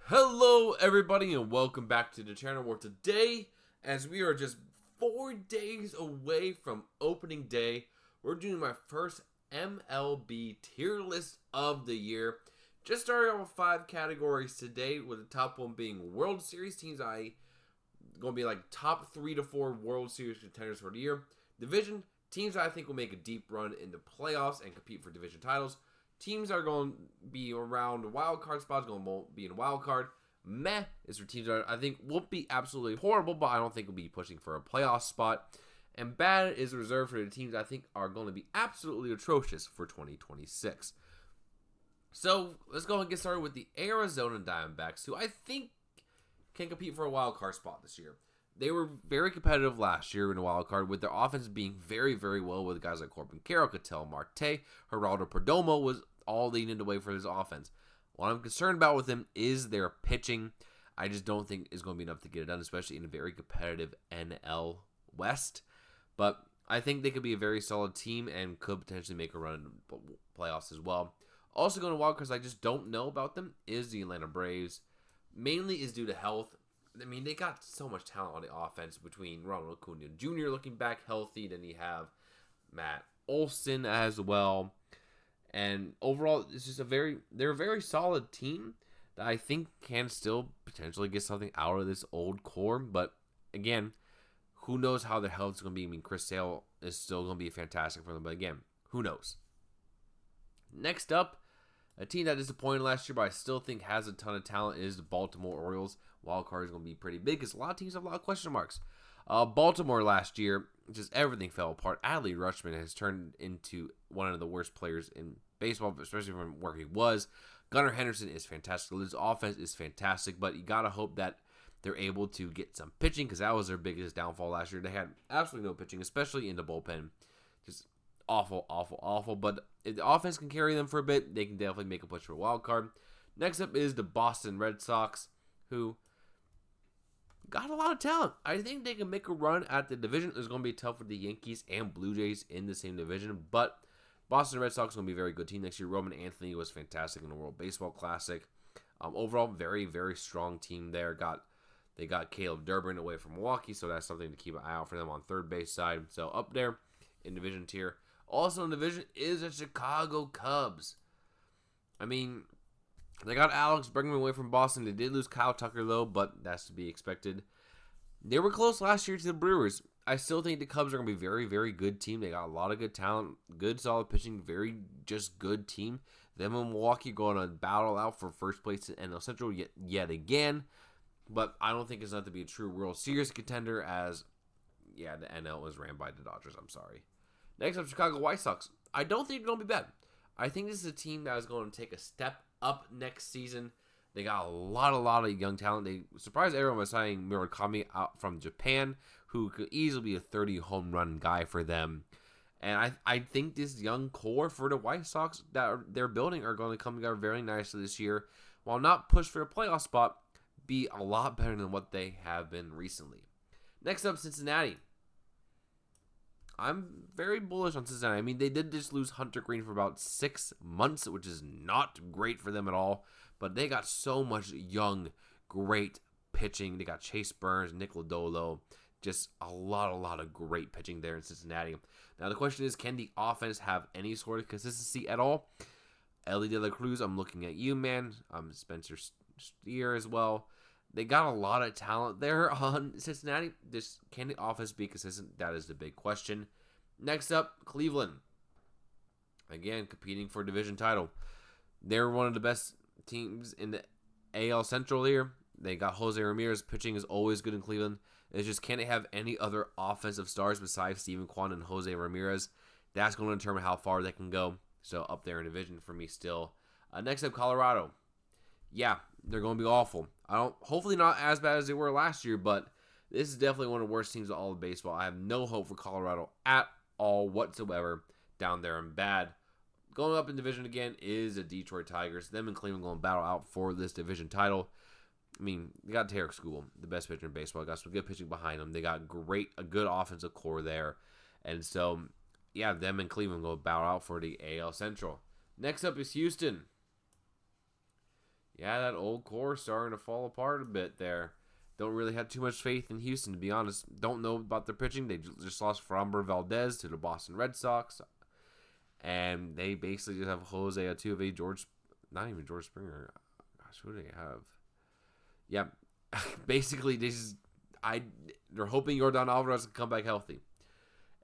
Hello everybody and welcome back to the channel where today, as we are just 4 days away from opening day, we're doing my first MLB tier list of the year. Just started out with 5 categories today, with the top one being World Series teams. Going to be like top 3 to 4 World Series contenders for the year. Division teams I think will make a deep run in the playoffs and compete for division titles. Teams are going to be around the wild card spots, going to be in wild card. Meh is for teams that I think won't be absolutely horrible, but I don't think will be pushing for a playoff spot. And bad is reserved for the teams I think are going to be absolutely atrocious for 2026. So let's go ahead and get started with the Arizona Diamondbacks, who I think can compete for a wild card spot this year. They were very competitive last year in the wild card, with their offense being very, very well with guys like Corbin Carroll, Ketel Marte, Geraldo Perdomo was all leading the way for this offense. What I'm concerned about with them is their pitching. I just don't think it's going to be enough to get it done, especially in a very competitive NL West. But I think they could be a very solid team and could potentially make a run in the playoffs as well. Also going to wild cards I just don't know about them is the Atlanta Braves. Mainly is due to health. I mean, they got so much talent on the offense between Ronald Acuna Jr. looking back healthy. Then you have Matt Olson as well. And overall, it's just they're a very solid team that I think can still potentially get something out of this old core. But again, who knows how their health is going to be. I mean, Chris Sale is still going to be fantastic for them. But again, who knows? Next up, a team that disappointed last year, but I still think has a ton of talent, is the Baltimore Orioles. Wild card is going to be pretty big because a lot of teams have a lot of question marks. Baltimore last year, just everything fell apart. Adley Rutschman has turned into one of the worst players in baseball, especially from where he was. Gunnar Henderson is fantastic. His offense is fantastic, but you got to hope that they're able to get some pitching because that was their biggest downfall last year. They had absolutely no pitching, especially in the bullpen. Just awful, awful, awful. But if the offense can carry them for a bit, they can definitely make a push for a wild card. Next up is the Boston Red Sox, who got a lot of talent. I think they can make a run at the division. It's going to be tough with the Yankees and Blue Jays in the same division, but Boston Red Sox is going to be a very good team next year. Roman Anthony was fantastic in the World Baseball Classic. Overall, very, very strong team there. They got Caleb Durbin away from Milwaukee, so that's something to keep an eye out for them on third base side. So up there in division tier. Also in division is the Chicago Cubs. I mean, they got Alex Bregman away from Boston. They did lose Kyle Tucker, though, but that's to be expected. They were close last year to the Brewers. I still think the Cubs are going to be a very, very good team. They got a lot of good talent, good solid pitching, very just good team. Them and Milwaukee going to battle out for first place in NL Central yet again. But I don't think it's enough to be a true World Series contender as, the NL was ran by the Dodgers. I'm sorry. Next up, Chicago White Sox. I don't think they're going to be bad. I think this is a team that is going to take a step up next season. They got a lot of young talent. They surprised everyone by signing Murakami out from Japan, who could easily be a 30 home run guy for them. And I think this young core for the White Sox that they're building are going to come together very nicely this year. While not push for a playoff spot, be a lot better than what they have been recently. Next up, Cincinnati. I'm very bullish on Cincinnati. I mean, they did just lose Hunter Green for about 6 months, which is not great for them at all. But they got so much young, great pitching. They got Chase Burns, Nick Lodolo. Just a lot of great pitching there in Cincinnati. Now, the question is, can the offense have any sort of consistency at all? Ellie De La Cruz, I'm looking at you, man. Spencer Steer as well. They got a lot of talent there on Cincinnati. Just can the offense be consistent? That is the big question. Next up, Cleveland. Again, competing for a division title. They're one of the best teams in the AL Central here. They got Jose Ramirez. Pitching is always good in Cleveland. It's just, can they have any other offensive stars besides Steven Kwan and Jose Ramirez? That's going to determine how far they can go. So up there in division for me still. Next up, Colorado. Yeah, they're going to be awful. Hopefully not as bad as they were last year, but this is definitely one of the worst teams in all of baseball. I have no hope for Colorado at all whatsoever down there in bad. Going up in division again is the Detroit Tigers. Them and Cleveland going to battle out for this division title. I mean, they got Tarek Skubal, the best pitcher in baseball. Got some good pitching behind them. They got a good offensive core there. And so, them and Cleveland go battle out for the AL Central. Next up is Houston. Yeah, that old core starting to fall apart a bit there. Don't really have too much faith in Houston, to be honest. Don't know about their pitching. They just lost Framber Valdez to the Boston Red Sox. And they basically just have Jose Altuve, not even George Springer. Gosh, who do they have? Yeah, basically they're hoping Yordan Alvarez can come back healthy.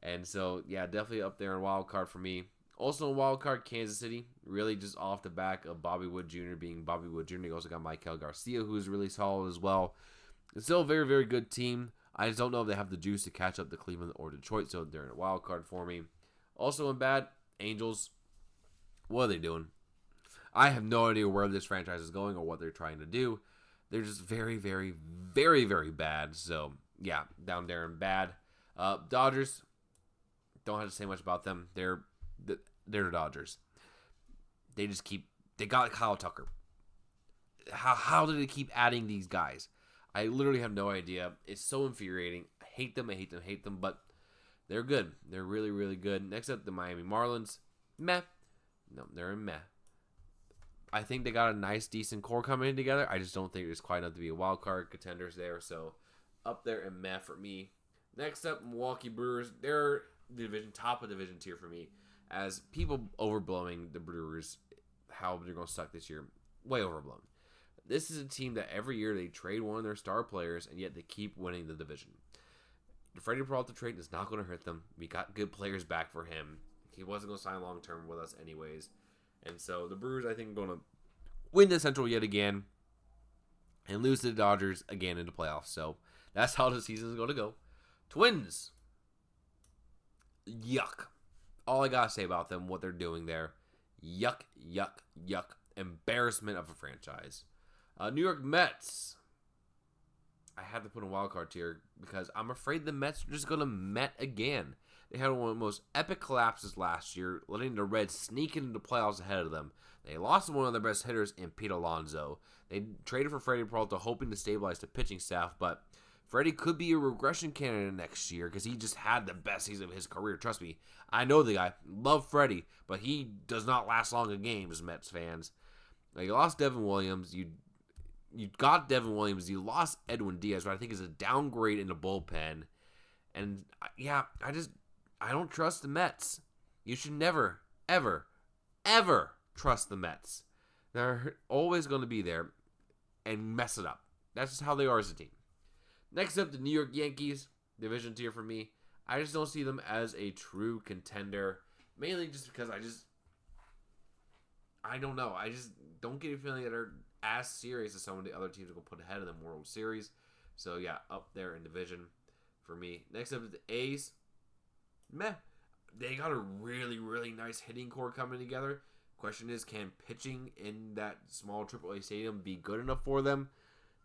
And so, yeah, definitely up there in wild card for me. Also in wild card, Kansas City, really just off the back of Bobby Wood Jr. being Bobby Wood Jr. You also got Michael Garcia, who's really solid as well. It's still a very, very good team. I just don't know if they have the juice to catch up to Cleveland or Detroit, so they're in a wild card for me. Also in bad, Angels. What are they doing? I have no idea where this franchise is going or what they're trying to do. They're just very, very, very, very bad. So, yeah, down there in bad. Dodgers, don't have to say much about them. They're the Dodgers. They got Kyle Tucker. How did they keep adding these guys? I literally have no idea. It's so infuriating. I hate them, but they're good. They're really, really good. Next up, the Miami Marlins. Meh. No, they're in meh. I think they got a nice, decent core coming in together. I just don't think it's quite enough to be a wild card contenders there. So, up there in meh for me. Next up, Milwaukee Brewers. They're top of division tier for me. As people overblowing the Brewers, how they're going to suck this year. Way overblown. This is a team that every year they trade one of their star players, and yet they keep winning the division. The Freddie Peralta trade is not going to hurt them. We got good players back for him. He wasn't going to sign long-term with us anyways. And so the Brewers, I think, are going to win the Central yet again and lose to the Dodgers again in the playoffs. So that's how the season is going to go. Twins. Yuck. All I got to say about them, what they're doing there. Yuck, yuck, yuck. Embarrassment of a franchise. New York Mets. I had to put a wild card tier because I'm afraid the Mets are just going to Met again. They had one of the most epic collapses last year, letting the Reds sneak into the playoffs ahead of them. They lost one of their best hitters in Pete Alonso. They traded for Freddie Peralta, hoping to stabilize the pitching staff, but Freddie could be a regression candidate next year because he just had the best season of his career. Trust me, I know the guy. Love Freddie, but he does not last long in games, Mets fans. Now, you lost Devin Williams. You got Devin Williams. You lost Edwin Diaz, but I think is a downgrade in the bullpen. And, yeah, I don't trust the Mets. You should never, ever, ever trust the Mets. They're always going to be there and mess it up. That's just how they are as a team. Next up, the New York Yankees. Division tier for me. I just don't see them as a true contender. Mainly just because I don't know. I just don't get a feeling that they're as serious as some of the other teams are going to put ahead of them World Series. So, yeah, up there in division for me. Next up is the A's. Meh. They got a really, really nice hitting core coming together. Question is, can pitching in that small AAA stadium be good enough for them?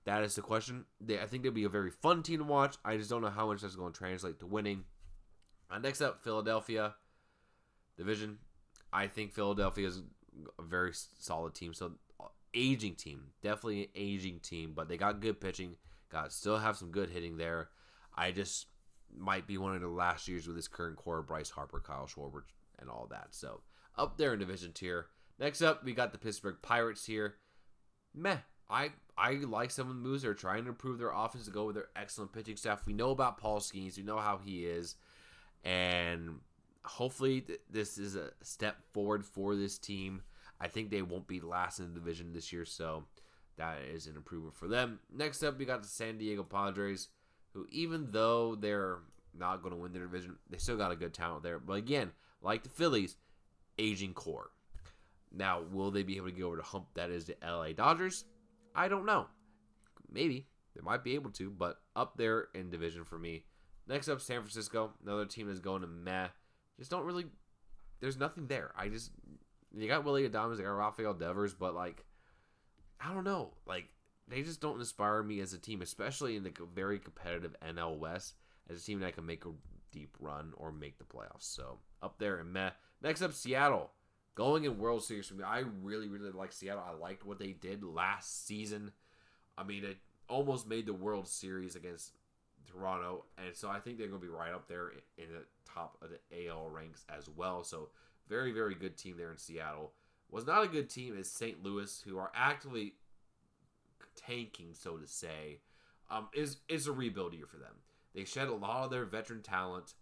That is the question. I think they'll be a very fun team to watch. I just don't know how much that's going to translate to winning. Next up, Philadelphia. Division. I think Philadelphia is a very solid team. So, aging team. Definitely an aging team. But they got good pitching. Still have some good hitting there. I just might be one of the last years with his current core. Bryce Harper, Kyle Schwarber, and all that. So, up there in division tier. Next up, we got the Pittsburgh Pirates here. Meh. I like some of the moves. They're trying to improve their offense to go with their excellent pitching staff. We know about Paul Skeens. We know how he is. And hopefully this is a step forward for this team. I think they won't be last in the division this year, so that is an improvement for them. Next up, we got the San Diego Padres, who even though they're not going to win the division, they still got a good talent there. But again, like the Phillies, aging core. Now, will they be able to get over the hump that is the LA Dodgers? I don't know. Maybe. They might be able to, but up there in division for me. Next up, San Francisco. Another team that's going to meh. Just don't really... There's nothing there. You got Willie Adames, you got Rafael Devers, but, I don't know. They just don't inspire me as a team, especially in the very competitive NL West, as a team that can make a deep run or make the playoffs. So, up there in meh. Next up, Seattle. Going in World Series for me, I really, really like Seattle. I liked what they did last season. It almost made the World Series against Toronto, and so I think they're going to be right up there in the top of the AL ranks as well. So, very, very good team there in Seattle. Was not a good team is St. Louis, who are actively tanking, so to say, is a rebuild year for them. They shed a lot of their veteran talent.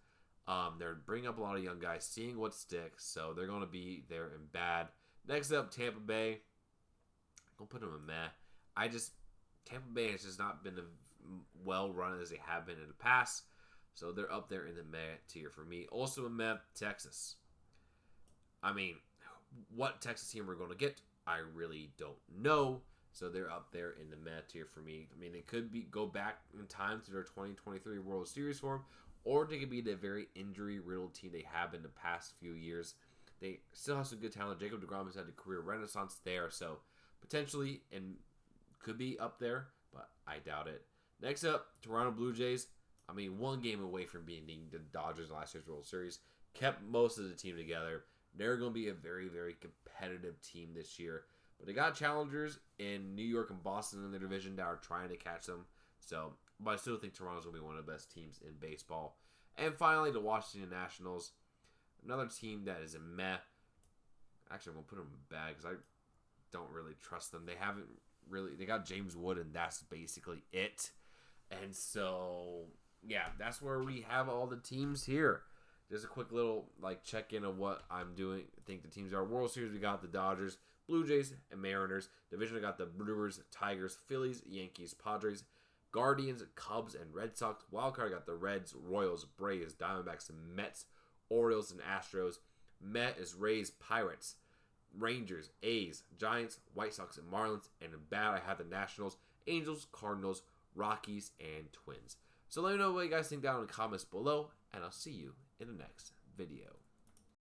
They're bringing up a lot of young guys, seeing what sticks, so they're going to be there and bad. Next up, Tampa Bay. I'm going to put them in meh. Tampa Bay has just not been well run as they have been in the past, so they're up there in the meh tier for me. Also a meh, Texas. I mean, what Texas team we're going to get, I really don't know. So they're up there in the meh tier for me. I mean, they could go back in time to their 2023 World Series form, or they could be the very injury-riddled team they have in the past few years. They still have some good talent. Jacob deGrom has had a career renaissance there, so potentially and could be up there, but I doubt it. Next up, Toronto Blue Jays. I mean, one game away from being the Dodgers in last year's World Series. Kept most of the team together. They're going to be a very, very competitive team this year. But they got challengers in New York and Boston in their division that are trying to catch them. But I still think Toronto's going to be one of the best teams in baseball. And finally, the Washington Nationals. Another team that is a meh. Actually, I'm going to put them in bad because I don't really trust them. They got James Wood, and that's basically it. And so, yeah, that's where we have all the teams here. Just a quick little check-in of what I'm doing. I think the teams are World Series. We got the Dodgers, Blue Jays, and Mariners. Division, we got the Brewers, Tigers, Phillies, Yankees, Padres, Guardians, Cubs, and Red Sox. Wildcard, got the Reds, Royals, Braves, Diamondbacks, and Mets, Orioles, and Astros. Met is Rays, Pirates, Rangers, A's, Giants, White Sox, and Marlins. And in bad, I have the Nationals, Angels, Cardinals, Rockies, and Twins. So let me know what you guys think down in the comments below, and I'll see you in the next video.